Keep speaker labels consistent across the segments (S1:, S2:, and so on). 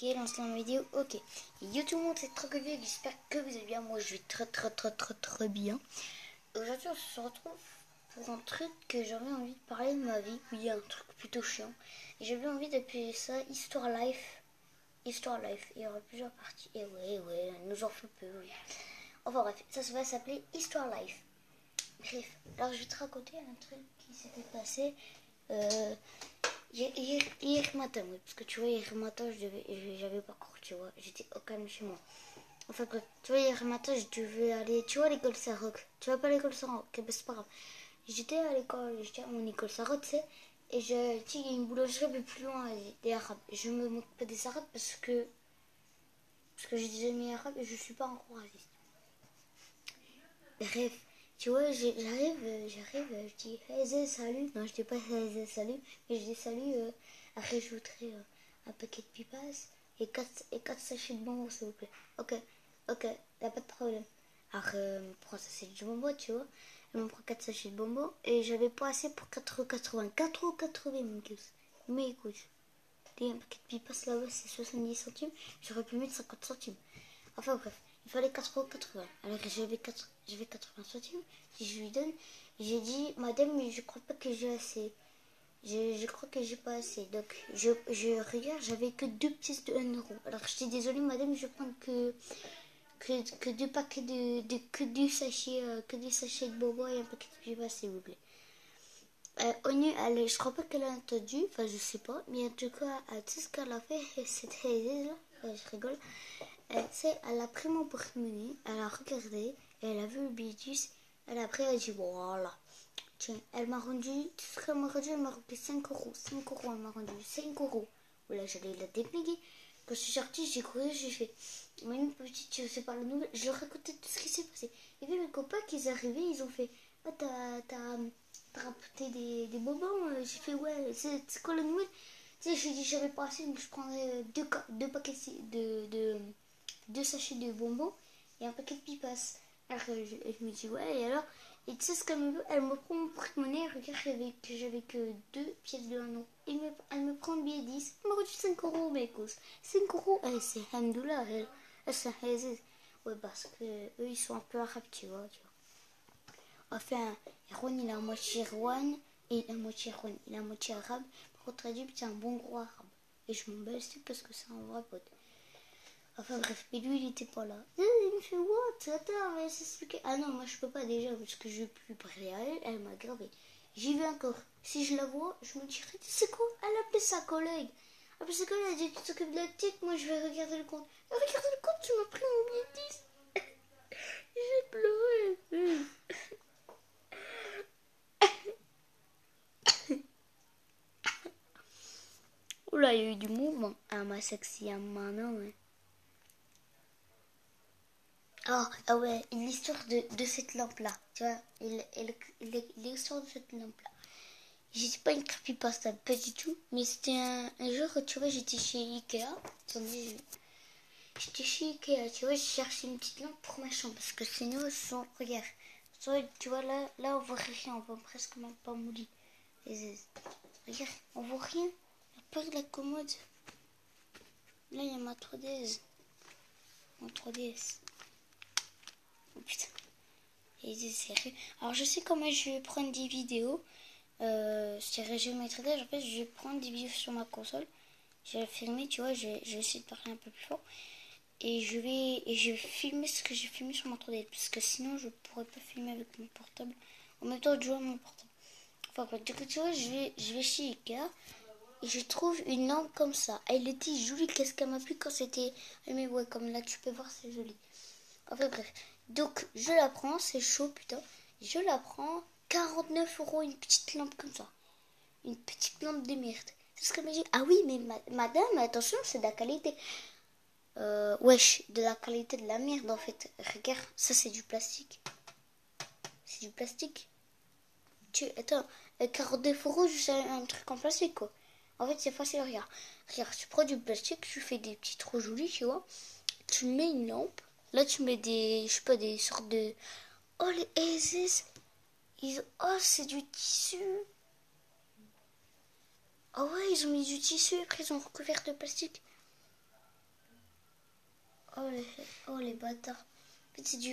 S1: Ok, lance la vidéo. Ok. Yo tout le monde, c'est Trocovier. J'espère que vous allez bien. Moi, je vais très bien. Aujourd'hui, on se retrouve pour un truc que j'avais envie de parler de ma vie. Oui, un truc plutôt chiant. Et j'avais envie d'appeler ça Histoire Life. Histoire Life. Il y aura plusieurs parties. Et ouais, nous en faut peu, oui. Enfin bref, ça va s'appeler Histoire Life. Bref, alors je vais te raconter un truc qui s'était passé. Hier matin, oui, parce que tu vois, hier matin, j'avais pas cours, tu vois, j'étais au calme chez moi. Enfin, bref, tu vois, hier matin, je devais aller, tu vois, à l'école Saint-Roch. Tu vois pas l'école Saint-Roch, ok, bah, c'est pas grave. J'étais à l'école, j'étais à mon école Saint-Roch, tu sais, et tu sais, il y a une boulangerie un peu plus loin, des Arabes. Je me moque pas des Arabes parce que j'ai des amis Arabes et je suis pas encore raciste. Bref, tu vois, j'arrive, je dis hey, salut. Non, je dis pas hey, salut, mais je dis salut. Après, je voudrais un paquet de pipas et 4 sachets de bonbons, s'il vous plaît. Ok, y'a pas de problème. Alors, elle me prend un sachet de bonbons, tu vois. Elle me prend 4 sachets de bonbons et j'avais pas assez pour 4,80 €. 4,80 €, mon gosse. Mais écoute, un paquet de pipas là-bas, c'est 70 centimes. J'aurais pu mettre 50 centimes. Enfin bref, il fallait 4,80 €. Alors j'avais 80 centimes. Si je lui donne, j'ai dit, madame, mais je crois pas que j'ai assez. Je crois que j'ai pas assez. Donc je regarde, j'avais que 2 pièces de 1 €. Alors je dis, désolée madame, je prends que 2 paquets que 2 sachets, de bonbons et un paquet de pipas, s'il vous plaît. Je crois pas qu'elle a entendu, enfin je sais pas, mais en tout cas, tu sais ce qu'elle a fait, cette là, je rigole. Elle a pris mon porte-monnaie, elle a regardé, elle a vu le billet. Elle a pris, elle a dit voilà. Tiens, elle m'a rendu, tu sais ce qu'elle m'a rendu, elle m'a rendu 5 €. 5 €, elle m'a rendu 5 €. Voilà, j'allais la dépluguer. Quand je suis sortie, j'ai couru, j'ai fait, mais une petite, je sais pas la nouvelle, je leur racontais tout ce qui s'est passé. Et puis mes copains qui sont arrivés, ils ont fait, ah, t'as rapporté des bonbons. J'ai fait, ouais, c'est quoi la nouvelle? Tu sais, je lui ai dit, j'avais pas assez, donc je prendrais deux paquets de 2 sachets de bonbons et un paquet de pipas. Alors je me dis, ouais, et alors? Et tu sais ce qu'elle me veut? Elle me prend mon porte-monnaie, elle regarde que j'avais que 2 pièces de 1 €. Elle me prend le billet 10. Elle m'a reçu 5 €, mes causes. 5 €, c'est Hamdoullah, c'est Hazez. Ouais, parce que eux, ils sont un peu arabes, tu vois. Enfin, Erwan, il a moitié Erwan et il a moitié Erwan. Il a moitié arabe. Par contre, traduit, c'est un bon gros arabe. Et je m'en bats le steak parce que c'est un vrai pote. Enfin bref, mais lui il était pas là. Il me fait what? Attends, mais s'expliquer. Ah non, moi je peux pas déjà parce que je veux plus parler à elle, elle m'a gravé. J'y vais encore. Si je la vois, je me dirais, c'est quoi? Elle a appelé sa collègue. Après sa collègue, elle a dit, tu t'occupes de la petite, moi je vais regarder le compte. Regardez le compte, tu m'as pris mon billet de 10. J'ai pleuré. Oula, il y a eu du mouvement. Ah, ma sexy, maman, ouais. Oh, ah ouais, l'histoire de cette lampe-là, tu vois, l'histoire de cette lampe-là. J'étais pas une creepypasta, pas du tout, mais c'était un jour, tu vois, j'étais chez Ikea. Attendez, j'étais chez Ikea, tu vois, je cherchais une petite lampe pour ma chambre, parce que sinon, regarde, tu vois, là, on voit rien, on voit presque même pas mon lit. Regarde, on voit rien, à part la commode. Là, il y a ma 3DS. Mon 3DS. Oh putain. Et c'est sérieux. Alors, je sais comment je vais prendre des vidéos. Je vais mettre là, en fait, je vais prendre des vidéos sur ma console. Je vais filmer, tu vois, je vais essayer de parler un peu plus fort. Et je vais filmer ce que j'ai filmé sur mon 3DS. Parce que sinon, je pourrais pas filmer avec mon portable. En même temps, de jouer à mon portable. Enfin, quoi. Du coup, tu vois, je vais chez Ikea. Et je trouve une lampe comme ça. Elle était jolie. Qu'est-ce qu'elle m'a plu quand c'était. Mais ouais, comme là, tu peux voir, c'est joli. Enfin, bref. Donc, je la prends. C'est chaud, putain. Je la prends. 49 € une petite lampe comme ça. Une petite lampe de merde. C'est ce qu'elle m'a dit. Ah oui, mais madame, attention, c'est de la qualité. Wesh, de la qualité de la merde en fait. Regarde, ça c'est du plastique. C'est du plastique. Attends, 49 € juste un truc en plastique quoi. En fait, c'est facile, regarde. Regarde, tu prends du plastique, tu fais des petits trous jolis, tu vois. Tu mets une lampe. Là, tu mets je sais pas, des sortes de. Oh, les Aces. Oh, c'est du tissu. Ah ouais, ils ont mis du tissu et après ils ont recouvert de plastique. Oh les bâtards.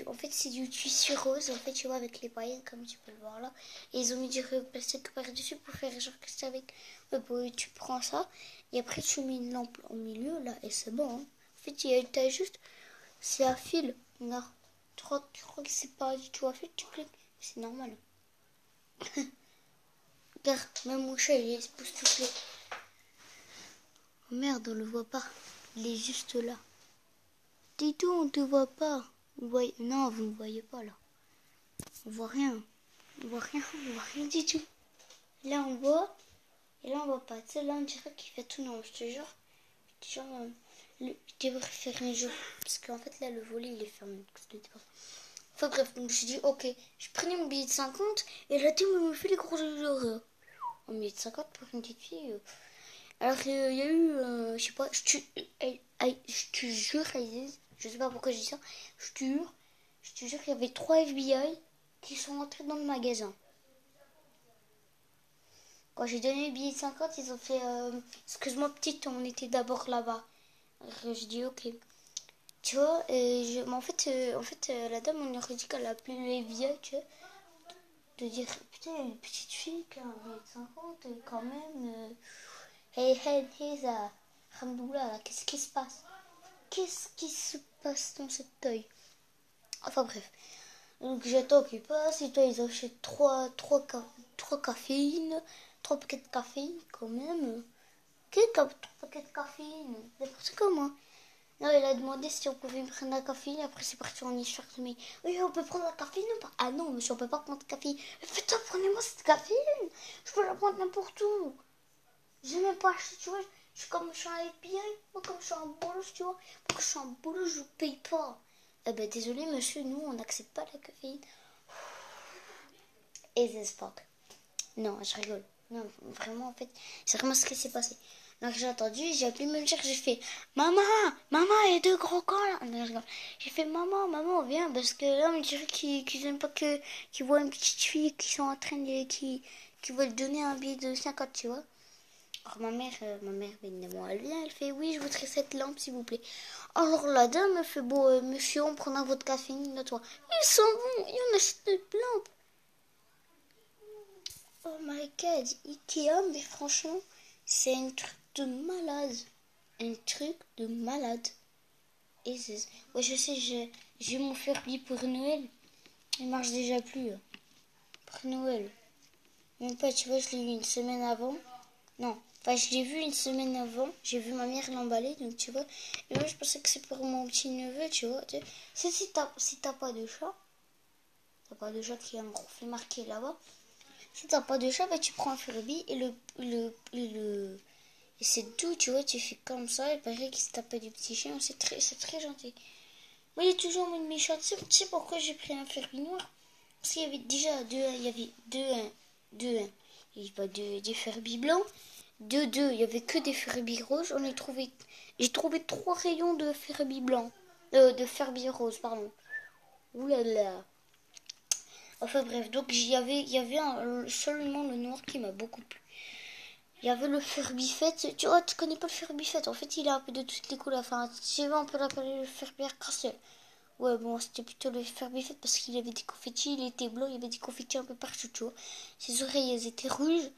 S1: En fait, c'est du tissu rose, en fait, tu vois, avec les paillettes, comme tu peux le voir là. Et ils ont mis du plastique par-dessus pour faire genre que c'est avec. Ouais, bon, tu prends ça, et après tu mets une lampe au milieu, là, et c'est bon. Hein. En fait, t'as juste. C'est à fil. Non. Tu crois que c'est pas du tout à fil, tu cliques. C'est normal. Regarde, même mon chat, il est époustouflé. Oh merde, on le voit pas. Il est juste là. Dis-toi, on te voit pas. Non, vous ne voyez pas là. On voit rien. On voit rien du tout. Là, on voit. Et là, on voit pas. Tu sais, là, on dirait qu'il fait tout non, je te jure. Je te jure, je devrais faire un jour. Parce qu'en fait, là, le volet, il est fermé. Enfin bref, donc je dis, ok. Je prenais mon billet de 50 et la team me fait les gros jeux d'horreur. Un billet de 50 pour une petite fille. Alors, il y a eu, je sais pas, je te jure, Aziz, je sais pas pourquoi je dis ça, je te jure qu'il y avait 3 FBI qui sont entrés dans le magasin. Quand j'ai donné le billet de 50, ils ont fait, excuse-moi petite, on était d'abord là-bas. Alors, je dis, ok. Tu vois, mais en fait, la dame, on aurait dit qu'elle a appelé le FBI, tu vois, de dire, putain, il y a une petite fille qui a un billet de 50, et quand même, hey, hey, hey, Alhamdoulilah, qu'est-ce qui se passe? Qu'est-ce qui se passe dans cet œil? Enfin bref. Donc j'attends qu'il passe et toi ils achètent 3 caféines, 3 paquets de caféine quand même. Quel 3 paquets de caféine? N'importe comment. Non, il a demandé si on pouvait me prendre la caféine. Après c'est parti en histoire de mais oui on peut prendre la caféine ou pas? Ah non monsieur on peut pas prendre de caféine. Faites-toi prenez-moi cette caféine. Je peux la prendre n'importe où. J'ai même pas acheté tu vois. Je suis un FBI, moi comme je suis un boulot, tu vois. Moi quand je suis un boulot, je paye pas. Eh ben désolé monsieur, nous on n'accepte pas la caféine. Et this fuck. Non, je rigole. Non, vraiment en fait, c'est vraiment ce qui s'est passé. Donc j'ai attendu, j'ai appelé me dire, j'ai fait maman, maman, il y a 2 gros camps là. Non, je rigole. J'ai fait maman, viens parce que là on dirait qu'ils aiment pas qu'ils voient une petite fille qui sont en train de qui veulent donner un billet de 50, tu vois. Alors ma mère, évidemment, elle vient, elle fait oui, je voudrais cette lampe, s'il vous plaît. Alors la dame, elle fait bon, monsieur, on prendra votre caféine, note-toi. Ils sont bons, et on achète notre lampe. Oh my god, Ikea, mais franchement, c'est un truc de malade. Un truc de malade. Et c'est... Ouais, je sais, j'ai mon Furby pour Noël. Il marche déjà plus. Pour Noël. Mon pote, tu vois, je l'ai eu une semaine avant. Non, enfin je l'ai vu une semaine avant, j'ai vu ma mère l'emballer, donc tu vois. Et moi je pensais que c'est pour mon petit neveu, tu vois. Si t'as pas de chat, qui a un gros fait marqué là-bas. Si t'as pas de chat, bah, tu prends un Furby et c'est tout, tu vois, tu fais comme ça, et pareil que si t'as pas du petit chien, c'est très gentil. Moi il est toujours en mode méchant, tu sais pourquoi j'ai pris un Furby noir? Parce qu'il y avait déjà il y avait deux, il n'y avait pas des Furby blancs. Deux, il y avait que des Furby roses. J'ai trouvé 3 rayons de Furby blanc, de Furby rose, pardon. Ouh là là. Enfin bref, donc il y avait seulement le noir qui m'a beaucoup plu. Il y avait le Furby fête. Tu vois, tu connais pas le Furby fête. En fait, il a un peu de toutes les couleurs. Enfin, tu veux, on peut l'appeler le Furby arc-en-ciel. Ouais, bon, c'était plutôt le Furby fête parce qu'il avait des confettis. Il était blanc, il y avait des confettis un peu partout, tu vois. Ses oreilles, elles étaient rouges.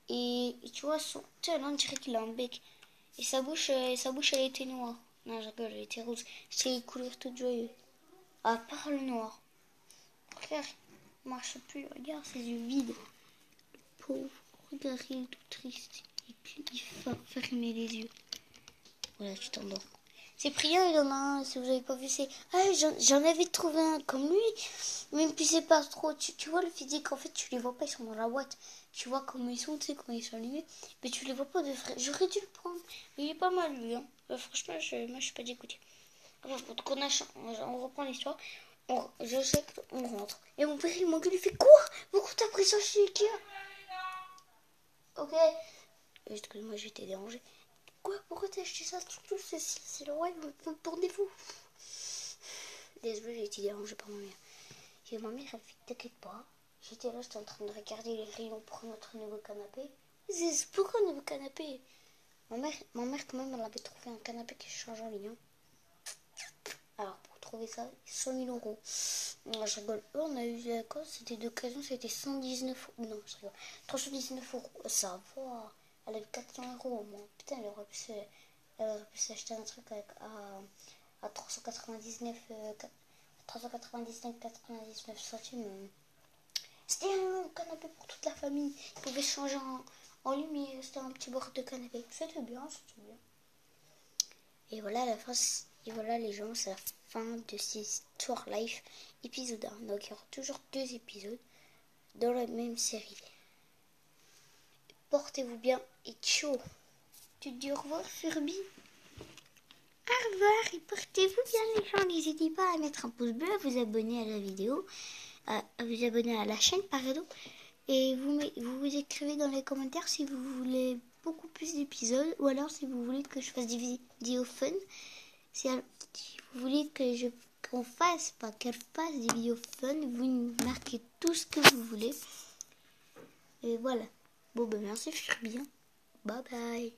S1: Et tu vois, tu vois, là, on dirait qu'il a un bec. Et sa bouche, elle était noire. Non, je rigole, elle était rose. C'est les couleurs toutes joyeuses. À part le noir. Regarde, il marche plus. Regarde ses yeux vides. Pauvre. Regarde, il est tout triste. Et puis, il va fermer les yeux. Voilà, tu t'endors. C'est Priya, il en a un, si vous n'avez pas vu, c'est... Ah, j'en avais trouvé un comme lui, même puis c'est pas trop... Tu vois le physique, en fait, tu les vois pas, ils sont dans la boîte. Tu vois comment ils sont, tu sais, quand ils sont allumés, mais tu les vois pas de vrai. J'aurais dû le prendre, mais il est pas mal, lui, hein. Franchement, moi, je suis pas dégoûtée. Donc, on reprend l'histoire. Je sais qu'on rentre. Et mon père, il m'engueule, il fait quoi? Pourquoi t'as pris ça chez Ikea? Ok. Excuse-moi, je vais te déranger. Quoi? Pourquoi t'as acheté ça? Surtout, c'est le roi, ils vont pour défaut. Désolée, j'ai été dérangée par ma mère. Et ma mère, elle fait t'inquiète pas. J'étais en train de regarder les rayons pour notre nouveau canapé. C'est pourquoi un nouveau canapé? Ma mère, quand même, elle avait trouvé un canapé qui change en ligne. trouvé ça 100 000 euros. Non, je rigole. Eux, on a eu quand c'était d'occasion, c'était 119 euros. Non, je rigole. 319 euros. Ça va. Elle a eu 400 euros au moins. Putain, elle aurait pu s'acheter un truc à 399, 99 centimes. C'était un canapé pour toute la famille. Il pouvait se changer en lumière. C'était un petit bord de canapé. C'était bien, c'était bien. Et voilà la fin. Et voilà les gens, c'est la fin de cette histoire live épisode 1. Donc il y aura toujours 2 épisodes dans la même série. Portez-vous bien et ciao. Tu te dis au revoir Furby. Au revoir et portez-vous bien les gens. N'hésitez pas à mettre un pouce bleu, à vous abonner à la vidéo, à vous abonner à la chaîne pardon. Et vous écrivez dans les commentaires si vous voulez beaucoup plus d'épisodes ou alors si vous voulez que je fasse des vidéos fun. Si vous voulez qu'on fasse, pas qu'elle fasse des vidéos fun, vous marquez tout ce que vous voulez. Et voilà. Bon ben merci Furby. Bye bye.